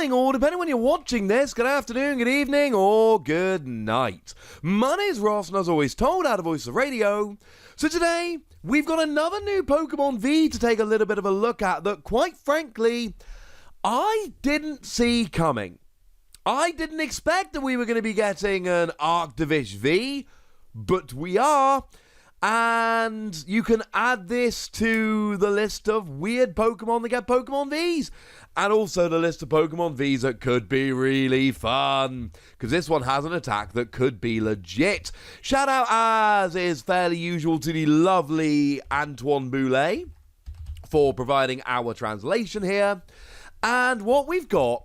morning, or depending when you're watching this, good afternoon, good evening, or good night. My name's Ross, and as always told, out of Voice of Radio. So today, we've got another new Pokemon V to take a little bit of a look at that, quite frankly, I didn't see coming. I didn't expect that we were going to be getting an Arctovish V, but we are. And you can add this to the list of weird Pokemon that get Pokemon Vs. And also the list of Pokemon Vs that could be really fun. Because this one has an attack that could be legit. Shout out, as is fairly usual, to the lovely Antoine Boulet for providing our translation here. And what we've got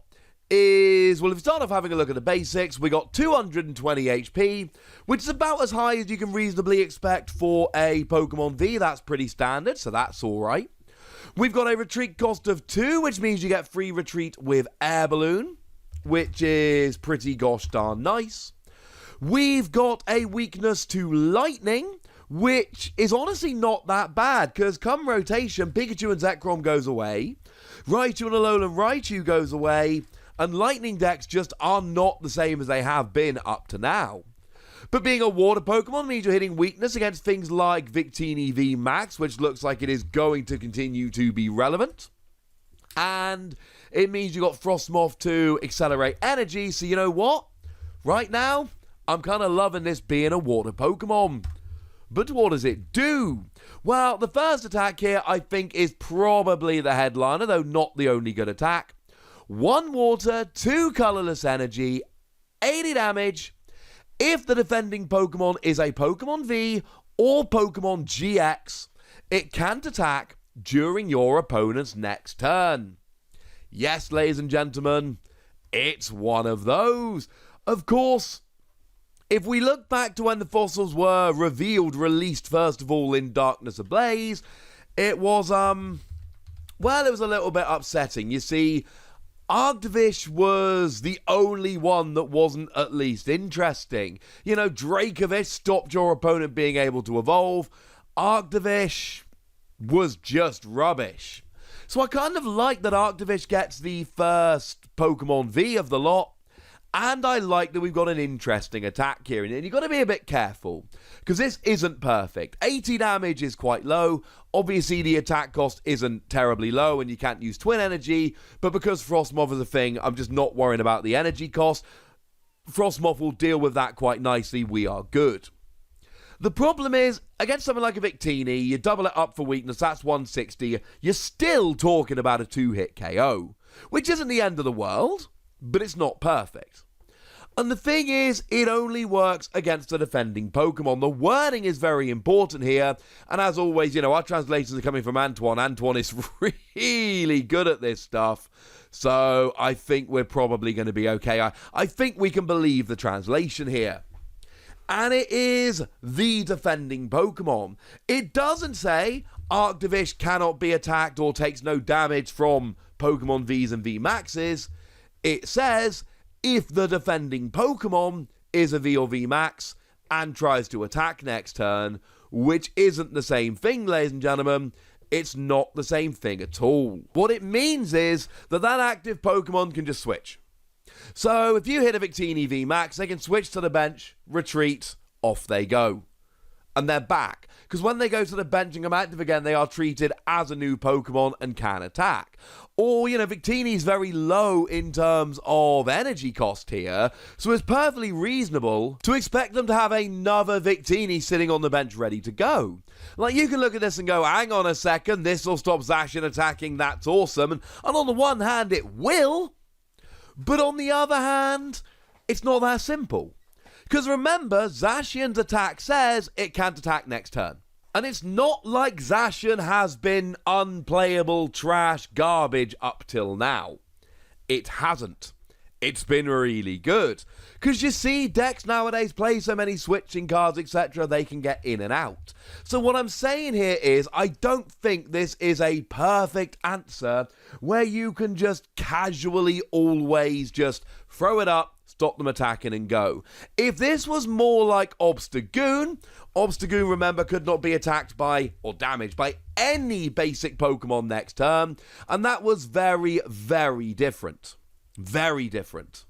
is, well, if we start off having a look at the basics, we got 220 HP, which is about as high as you can reasonably expect for a Pokemon V. That's pretty standard, so that's alright. We've got a retreat cost of 2, which means you get free retreat with Air Balloon, which is pretty gosh darn nice. We've got a weakness to Lightning, which is honestly not that bad, because come rotation, Pikachu and Zekrom goes away, Raichu and Alolan Raichu goes away, and Lightning decks just are not the same as they have been up to now. But being a water Pokemon means you're hitting weakness against things like Victini V Max, which looks like it is going to continue to be relevant. And it means you got Frostmoth to accelerate energy, so you know what? Right now, I'm kind of loving this being a water Pokemon. But what does it do? Well, the first attack here I think is probably the headliner, though not the only good attack. 1 water, 2 colorless energy, 80 damage. If the defending Pokemon is a Pokemon V or Pokemon GX, it can't attack during your opponent's next turn. Yes, ladies and gentlemen, it's one of those. Of course, if we look back to when the fossils were released first of all in Darkness Ablaze, it was, well, it was a little bit upsetting. You see, Arctovish was the only one that wasn't at least interesting. You know, Dracovish stopped your opponent being able to evolve. Arctovish was just rubbish. So I kind of like that Arctovish gets the first Pokemon V of the lot. And I like that we've got an interesting attack here, and you've got to be a bit careful, because this isn't perfect. 80 damage is quite low. Obviously, the attack cost isn't terribly low, and you can't use Twin Energy, but because Frostmoth is a thing, I'm just not worrying about the energy cost. Frostmoth will deal with that quite nicely. We are good. The problem is, against something like a Victini, you double it up for weakness, that's 160. You're still talking about a 2-hit KO, which isn't the end of the world, but it's not perfect. And the thing is, it only works against the defending Pokemon. The wording is very important here, and as always, you know, our translations are coming from Antoine. Antoine is really good at this stuff, so I think we're probably going to be okay. I think we can believe the translation here. And it is the defending Pokemon. It doesn't say Arctovish cannot be attacked or takes no damage from Pokemon Vs and V Maxes. It says, if the defending Pokemon is a V or V Max and tries to attack next turn, which isn't the same thing, ladies and gentlemen. It's not the same thing at all. What it means is that active Pokemon can just switch. So if you hit a Victini V Max, they can switch to the bench, retreat, off they go. And they're back. Because when they go to the bench and come active again, they are treated as a new Pokemon and can attack. Or, you know, Victini's very low in terms of energy cost here, so it's perfectly reasonable to expect them to have another Victini sitting on the bench ready to go. Like, you can look at this and go, hang on a second, this will stop Zacian attacking, that's awesome. And on the one hand, it will, but on the other hand, it's not that simple. Because remember, Zacian's attack says it can't attack next turn. And it's not like Zacian has been unplayable trash garbage up till now. It hasn't. It's been really good. Because you see, decks nowadays play so many switching cards, etc., they can get in and out. So what I'm saying here is, I don't think this is a perfect answer where you can just casually always just throw it up, stop them attacking and go. If this was more like Obstagoon, remember, could not be attacked by or damaged by any basic Pokemon next turn, and that was very, very different. Very different.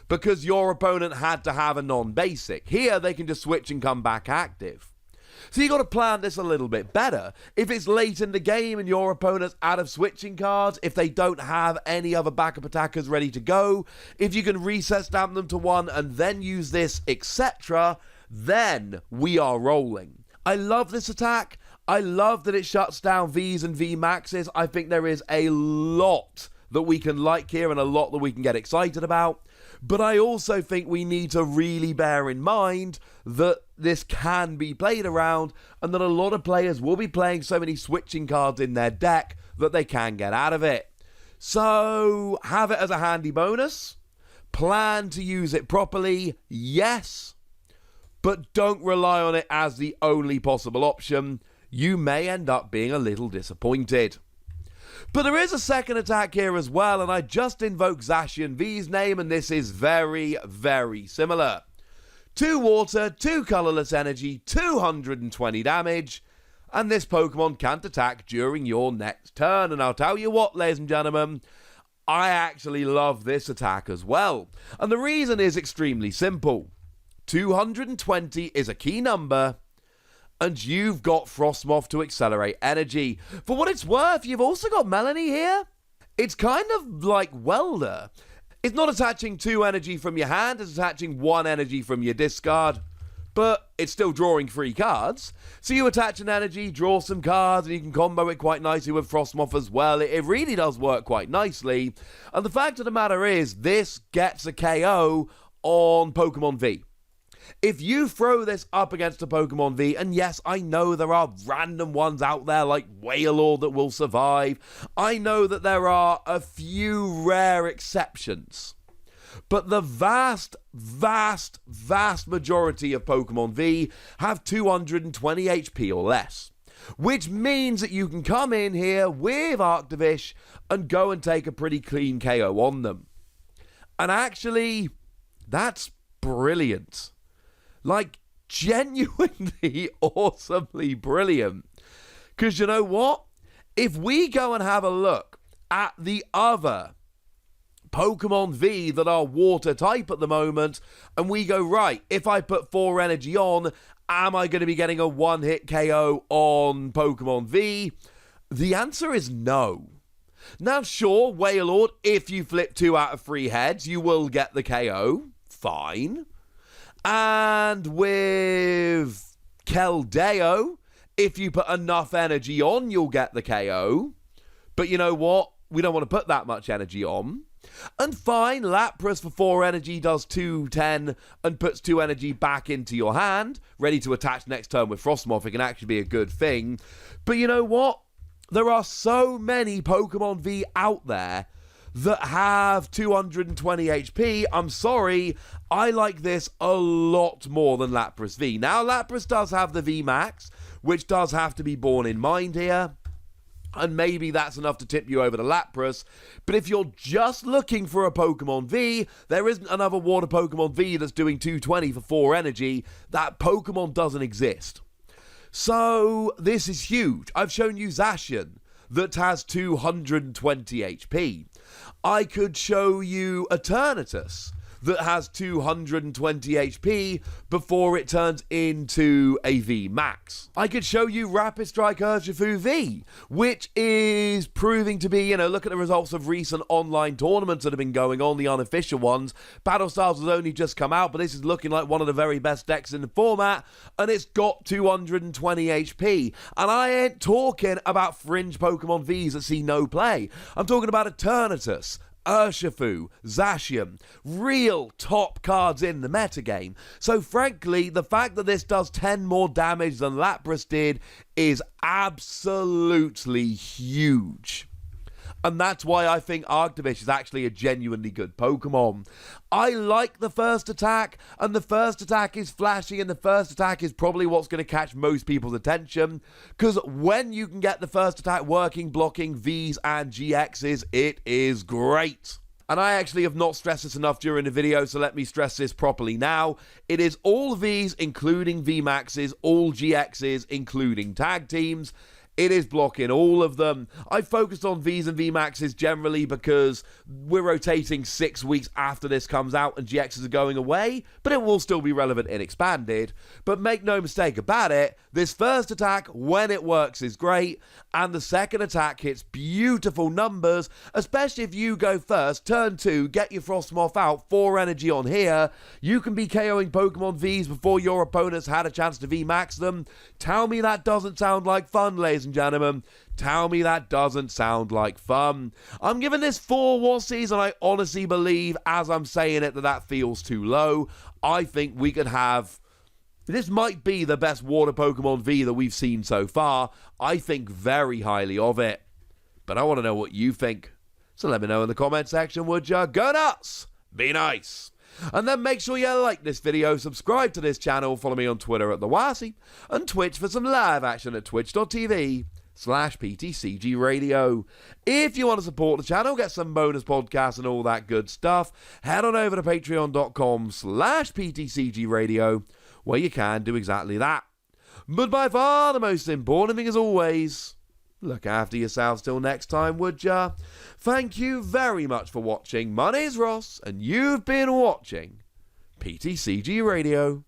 Because your opponent had to have a non-basic. Here, they can just switch and come back active. So you got to plan this a little bit better. If it's late in the game and your opponent's out of switching cards, if they don't have any other backup attackers ready to go, if you can reset stamp them to 1 and then use this, etc., then we are rolling. I love this attack. I love that it shuts down Vs and Vmaxes. I think there is a lot that we can like here and a lot that we can get excited about. But I also think we need to really bear in mind that this can be played around and that a lot of players will be playing so many switching cards in their deck that they can get out of it. So have it as a handy bonus. Plan to use it properly, yes, but don't rely on it as the only possible option. You may end up being a little disappointed. But there is a second attack here as well, and I just invoked Zacian V's name, and this is very, very similar. 2 water, 2 colorless energy, 220 damage, and this Pokemon can't attack during your next turn. And I'll tell you what, ladies and gentlemen, I actually love this attack as well. And the reason is extremely simple. 220 is a key number, and you've got Frostmoth to accelerate energy. For what it's worth, you've also got Melanie here. It's kind of like Welder. It's not attaching 2 energy from your hand, it's attaching 1 energy from your discard. But it's still drawing 3 cards. So you attach an energy, draw some cards, and you can combo it quite nicely with Frostmoth as well. It really does work quite nicely. And the fact of the matter is, this gets a KO on Pokemon V. If you throw this up against a Pokemon V, and yes, I know there are random ones out there like Wailord that will survive. I know that there are a few rare exceptions. But the vast, vast, vast majority of Pokemon V have 220 HP or less. Which means that you can come in here with Arctovish and go and take a pretty clean KO on them. And actually, that's brilliant. Like, genuinely awesomely brilliant. Because you know what? If we go and have a look at the other Pokemon V that are water type at the moment, and we go, right, if I put 4 energy on, am I going to be getting a one-hit KO on Pokemon V? The answer is no. Now, sure, Wailord, if you flip 2 out of 3 heads, you will get the KO. Fine. And with Keldeo, if you put enough energy on, you'll get the KO. But you know what? We don't want to put that much energy on. And fine, Lapras for 4 energy does 210 and puts 2 energy back into your hand, ready to attach next turn with Frostmoth. It can actually be a good thing. But you know what? There are so many Pokemon V out there that have 220 HP. I'm sorry, I like this a lot more than Lapras V. Now, Lapras does have the V Max, which does have to be borne in mind here. And maybe that's enough to tip you over to Lapras. But if you're just looking for a Pokemon V, there isn't another water Pokemon V that's doing 220 for 4 energy. That Pokemon doesn't exist. So, this is huge. I've shown you Zacian that has 220 HP. I could show you Eternatus that has 220 HP before it turns into a V Max. I could show you Rapid Strike Urshifu V, which is proving to be, look at the results of recent online tournaments that have been going on, the unofficial ones. Battle Styles has only just come out, but this is looking like one of the very best decks in the format, and it's got 220 HP. And I ain't talking about fringe Pokemon Vs that see no play. I'm talking about Eternatus, Urshifu, Zacian, real top cards in the metagame. So frankly, the fact that this does 10 more damage than Lapras did is absolutely huge. And that's why I think Arctovish is actually a genuinely good Pokemon. I like the first attack, and the first attack is flashy, and the first attack is probably what's going to catch most people's attention, because when you can get the first attack working, blocking Vs and GXs, it is great. And I actually have not stressed this enough during the video, so let me stress this properly now. It is all Vs, including VMAXs, all GXs, including tag teams. It is blocking all of them. I focused on Vs and VMAXs generally because we're rotating 6 weeks after this comes out and GXs are going away, but it will still be relevant in Expanded. But make no mistake about it, this first attack, when it works, is great, and the second attack hits beautiful numbers, especially if you go first, turn 2, get your Frostmoth out, 4 energy on here, you can be KOing Pokemon Vs before your opponents had a chance to VMAX them. Tell me that doesn't sound like fun, ladies and gentlemen. Tell me that doesn't sound like fun. I'm giving this 4 Wassies, and I honestly believe, as I'm saying it, that feels too low. I think we could have... This might be the best Water Pokemon V that we've seen so far. I think very highly of it. But I want to know what you think. So let me know in the comment section, would ya? Go nuts! Be nice! And then make sure you like this video, subscribe to this channel, follow me on Twitter at TheWassie, and Twitch for some live action at twitch.tv/PTCG Radio. If you want to support the channel, get some bonus podcasts and all that good stuff, head on over to patreon.com/PTCG Radio, where you can do exactly that. But by far the most important thing as always, look after yourselves till next time, would ya? Thank you very much for watching. My name's Ross, and you've been watching PTCG Radio.